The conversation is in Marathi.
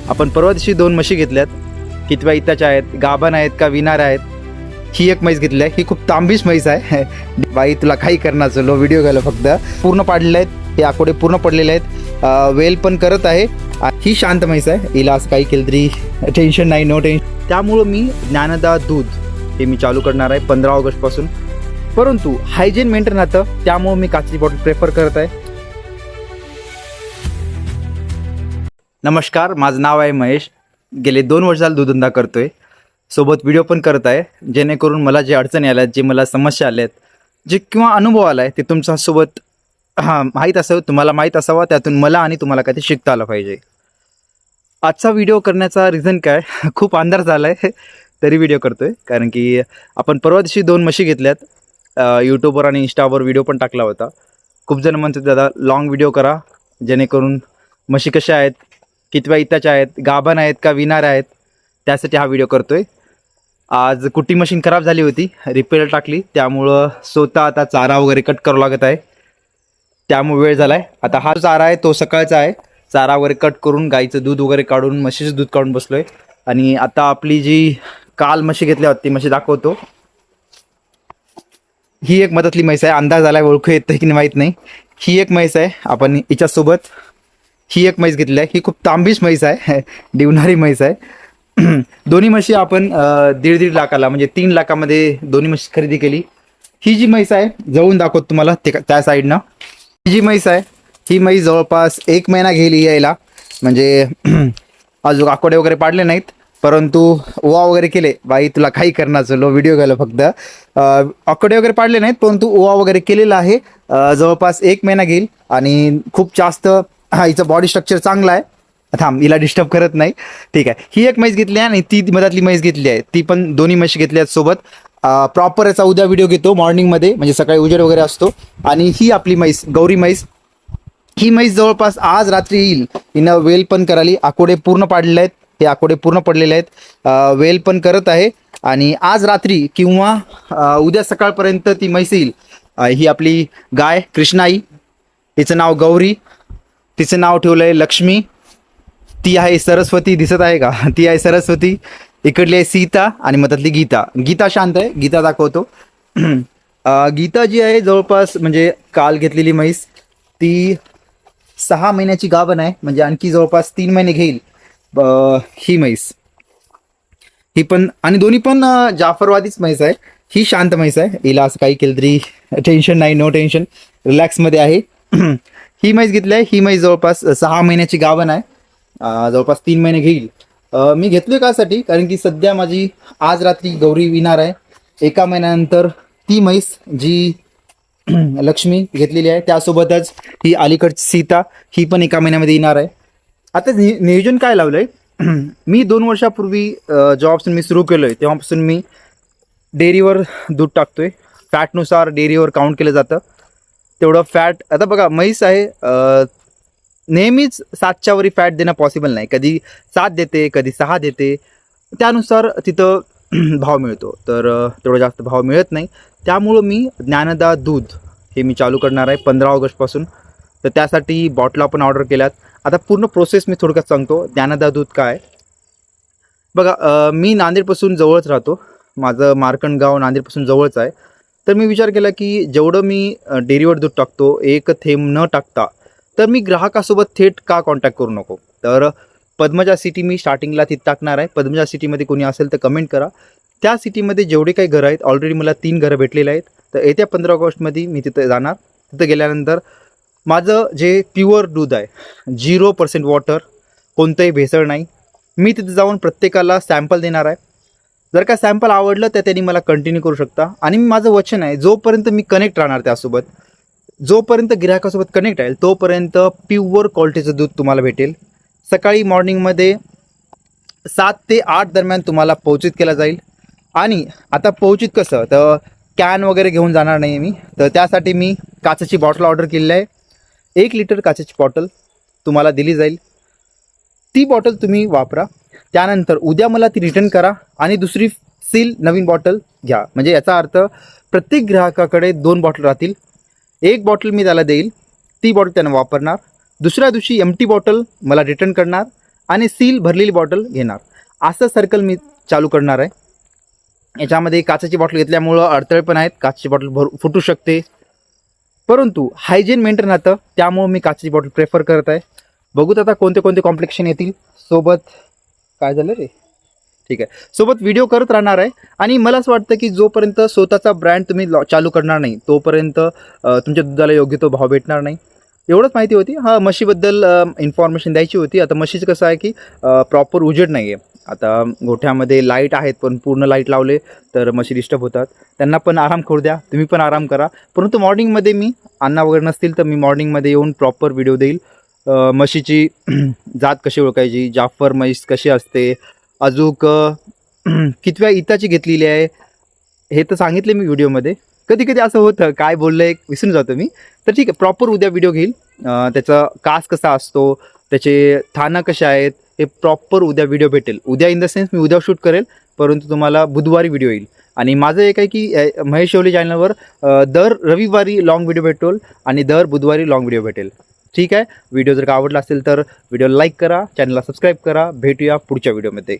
आपण परवा दिवशी 2 म्हशी घेतल्यात. कितव्या इत्याच्या आहेत, गाभण आहेत का विणार आहेत. ही एक म्हैस घेतली आहे. ही खूप तांबीश म्हैस आहे. बाई तुला काही करणार चलो व्हिडिओ घ्यायला फक्त. पूर्ण पाडलेले आहेत, हे आकोडे पूर्ण पडलेले आहेत. वेल पण करत आहे. ही शांत म्हैस आहे, हिला असं काही केलं तरी टेन्शन नाही, नो टेन्शन. त्यामुळं मी ज्ञानदा दूध हे मी चालू करणार आहे 15 ऑगस्टपासून. परंतु हायजीन मेंटेन राहतं, त्यामुळं मी काचेची बॉटल प्रेफर करत आहे. नमस्कार, माझं नाव आहे महेश. गेले 2 वर्ष झाले दूधधंदा करतोय. सोबत व्हिडिओ पण करत आहे, जेणेकरून मला जे अडचणी आल्यात, जे मला समस्या आल्यात, जे किंवा अनुभव आला आहे ते तुमच्यासोबत माहीत असावं, तुम्हाला माहीत असावा. त्यातून मला आणि तुम्हाला काही शिकता आलं पाहिजे. आजचा व्हिडिओ करण्याचा रिझन काय, खूप अंधार झाला आहे तरी व्हिडिओ करतोय. कारण की आपण परवा दिवशी 2 म्हशी घेतल्यात. यूट्यूबवर आणि इंस्टावर व्हिडिओ पण टाकला होता. खूप जण म्हणतात दादा लॉंग व्हिडिओ करा, जेणेकरून म्हशी कशा आहेत, कितव्या इत्याच्या आहेत, गाभण आहेत का विणार आहेत, त्यासाठी हा व्हिडिओ करतोय. आज कुट्टी मशीन खराब झाली होती, रिपेअर टाकली, त्यामुळं स्वतः आता चारा वगैरे कट करावं लागत आहे. त्यामुळे वेळ झाला आहे. आता हा चारा आहे तो सकाळचा आहे. चारा वगैरे कट करून गाईचं दूध वगैरे काढून, म्हशीचं दूध काढून बसलो आहे. आणि आता आपली जी काल म्हशी घेतल्या होती ती म्हशी दाखवतो. ही एक मधातली म्हैस आहे. अंदाज झाला आहे, ओळखू येतं की नाही माहीत नाही. ही एक म्हैस आहे. आपण हिच्यासोबत ही एक म्हैस घेतली आहे. ही खूप तांबीश म्हैस आहे, डिवणारी म्हैस आहे. दोन्ही म्हशी आपण 1.5 लाखाला म्हणजे 3 लाखामध्ये दोन्ही म्हशी खरेदी केली. ही जी म्हैस आहे जवळून दाखवतो तुम्हाला त्या साईडनं. ही जी म्हैस आहे ही म्हैस जवळपास 1 महिना गेली यायला. म्हणजे अजून आकोडे वगैरे पाडले नाहीत, परंतु ओवा वगैरे केले. बाई तुला काही करणार चलो व्हिडिओ घ्यायला फक्त. आकोडे वगैरे पाडले नाहीत, परंतु ओवा वगैरे केलेला आहे. जवळपास 1 महिना घेईल. आणि खूप जास्त हिचं बॉडी स्ट्रक्चर चांगलं आहे. थांब, हिला डिस्टर्ब करत नाही, ठीक आहे. ही एक म्हैस घेतली आहे आणि ती मधातली म्हैस घेतली आहे. ती पण दोन्ही म्हशी घेतल्या आहेत सोबत. प्रॉपर याचा उद्या व्हिडिओ घेतो मॉर्निंगमध्ये, म्हणजे सकाळी उजेड वगैरे असतो. आणि ही आपली म्हैस गौरी म्हैस. ही म्हैस जवळपास आज रात्री येईल. हिनं वेल पण कराली, आकोडे पूर्ण पाडलेले आहेत. हे आकोडे पूर्ण पडलेले आहेत. वेल पण करत आहे. आणि आज रात्री किंवा उद्या सकाळपर्यंत ती म्हैस येईल. ही आपली गाय कृष्णाई, हिचं नाव गौरी, तिचं नाव ठेवलं आहे लक्ष्मी. ती आहे सरस्वती, दिसत आहे का, ती आहे सरस्वती. इकडली आहे सीता आणि मधातली गीता. गीता शांत आहे, गीता दाखवतो. गीता जी आहे जवळपास म्हणजे काल घेतलेली म्हैस, ती 6 महिन्याची गाभण आहे. म्हणजे आणखी जवळपास 3 महिने घेईल ही म्हैस. ही पण आणि दोन्ही पण जाफरवादीच म्हैस आहे. ही शांत म्हैस आहे, हिला असं काही केलं तरी टेन्शन नाही, नो टेन्शन, रिलॅक्समध्ये आहे. ही म्हैस घेतली आहे. ही म्हैस जवळपास 6 महिन्याची गाभण आहे. जवळपास 3 महिने घेईल. मी घेतलोय कासाठी, कारण की सध्या माझी आज रात्री गौरी विणार आहे. 1 महिन्यानंतर ती म्हैस जी लक्ष्मी घेतलेली आहे, त्यासोबतच ही अलीकडची सीता, ही पण 1 महिन्यामध्ये येणार आहे. आता नियोजन काय लावलंय, मी 2 वर्षापूर्वी जॉबपासून मी सुरू केलोय, तेव्हापासून मी डेअरीवर दूध टाकतोय. फॅटनुसार डेअरीवर काउंट केलं जातं तेवढं फॅट. आता बघा म्हैस आहे, नेहमीच 7च्या वरी फॅट देणं पॉसिबल नाही. कधी 7 देते, कधी 6 देते, त्यानुसार तिथं भाव मिळतो. तर तेवढा जास्त भाव मिळत नाही. त्यामुळं मी ज्ञानदा दूध हे मी चालू करणार आहे 15 ऑगस्टपासून. तर त्यासाठी बॉटल आपण ऑर्डर केल्यात. आता पूर्ण प्रोसेस मी थोडक्यात सांगतो. ज्ञानदा दूध काय बघा, मी नांदेडपासून जवळच राहतो. माझं मार्कंडगाव नांदेडपासून जवळच आहे. तर मी विचार केला की जेवढं मी डेअरीवर दूध टाकतो, एक थेंब न टाकता, तर मी ग्राहकासोबत थेट का कॉन्टॅक्ट करू नको. तर पद्मजा सिटी मी स्टार्टिंगला तिथं टाकणार आहे. पद्मजा सिटीमध्ये कोणी असेल तर कमेंट करा. त्या सिटीमध्ये जेवढे काही घरं आहेत, ऑलरेडी मला 3 घरं भेटलेले आहेत. तर येत्या 15 ऑगस्टमध्ये मी तिथं जाणार. तिथं गेल्यानंतर माझं जे प्युअर दूध आहे, 0% वॉटर, कोणतंही भेसळ नाही, मी तिथं जाऊन प्रत्येकाला सॅम्पल देणार आहे. जर का सॅम्पल आवडलं तर त्यांनी मला कंटिन्यू करू शकता. आणि माझं वचन आहे, जोपर्यंत मी कनेक्ट राहणार त्यासोबत, जोपर्यंत गिरायकासोबत कनेक्ट राहील, तोपर्यंत प्युअर क्वालिटीचं दूध तुम्हाला भेटेल. सकाळी मॉर्निंगमध्ये 7 ते 8 दरम्यान तुम्हाला पोहोचित केलं जाईल. आणि आता पोहोचित कसं, तर कॅन वगैरे घेऊन जाणार नाही मी. तर त्यासाठी मी काचेची बॉटल ऑर्डर केलेली आहे. 1 लिटर काचेची बॉटल तुम्हाला दिली जाईल. ती बॉटल तुम्ही वापरा. त्यानंतर उद्या मला ती रिटर्न करा आणि दुसरी सील नवीन बॉटल घ्या. म्हणजे याचा अर्थ प्रत्येक ग्राहकाकडे 2 बॉटल राहतील. 1 बॉटल मी त्याला देईल, ती बॉटल त्यानं वापरणार. दुसऱ्या दिवशी एम्प्टी बॉटल मला रिटर्न करणार आणि सील भरलेली बॉटल घेणार. असं सर्कल मी चालू करणार आहे. याच्यामध्ये काचेची बॉटल घेतल्यामुळं अडथळे पण आहेत, काचेची बॉटल फुटू शकते, परंतु हायजीन मेंटेन राहतं, त्यामुळं मी काचेची बॉटल प्रेफर करत आहे. बघूत आता कोणते कोणते कॉम्प्लिकेशन येतील. सोबत काय झालं रे, ठीक आहे, सोबत व्हिडिओ करत राहणार आहे. आणि मला असं वाटतं की जोपर्यंत स्वतःचा ब्रँड तुम्ही चालू करणार नाही तोपर्यंत तुमच्या दुधाला योग्य तो भाव भेटणार नाही. एवढंच माहिती होती. हां, म्हशीबद्दल इन्फॉर्मेशन द्यायची होती. आता म्हशीचं कसं आहे की प्रॉपर उजेड नाही आहे. आता गोठ्यामध्ये लाईट आहेत, पण पूर्ण लाईट लावले तर म्हशी डिस्टर्ब होतात. त्यांना पण आराम करू द्या, तुम्ही पण आराम करा. परंतु मॉर्निंगमध्ये मी अण्णा वगैरे नसतील तर मी मॉर्निंगमध्ये येऊन प्रॉपर व्हिडिओ देईल. म्हशीची जात कशी ओळखायची, जाफर म्हैस कशी असते, अजूक कितव्या इताची घेतलेली आहे हे तर सांगितले मी व्हिडिओमध्ये. कधी कधी असं होतं काय बोललं आहे विसरून जातो मी. तर ठीक आहे, प्रॉपर उद्या व्हिडिओ घेईल. त्याचा कास कसा असतो, त्याचे थानं कशा आहेत, हे प्रॉपर उद्या व्हिडिओ भेटेल. उद्या इन द सेन्स मी उद्या शूट करेल, परंतु तुम्हाला बुधवारी व्हिडिओ येईल. आणि माझं एक आहे की महेश शेवले चॅनलवर दर रविवारी लॉंग व्हिडिओ भेटेल आणि दर बुधवारी लॉंग व्हिडिओ भेटेल. ठीक आहे. व्हिडिओ जर का आवडला असेल तर व्हिडिओ लाईक करा, चॅनलला सबस्क्राईब करा. भेटूया पुढच्या व्हिडिओमध्ये.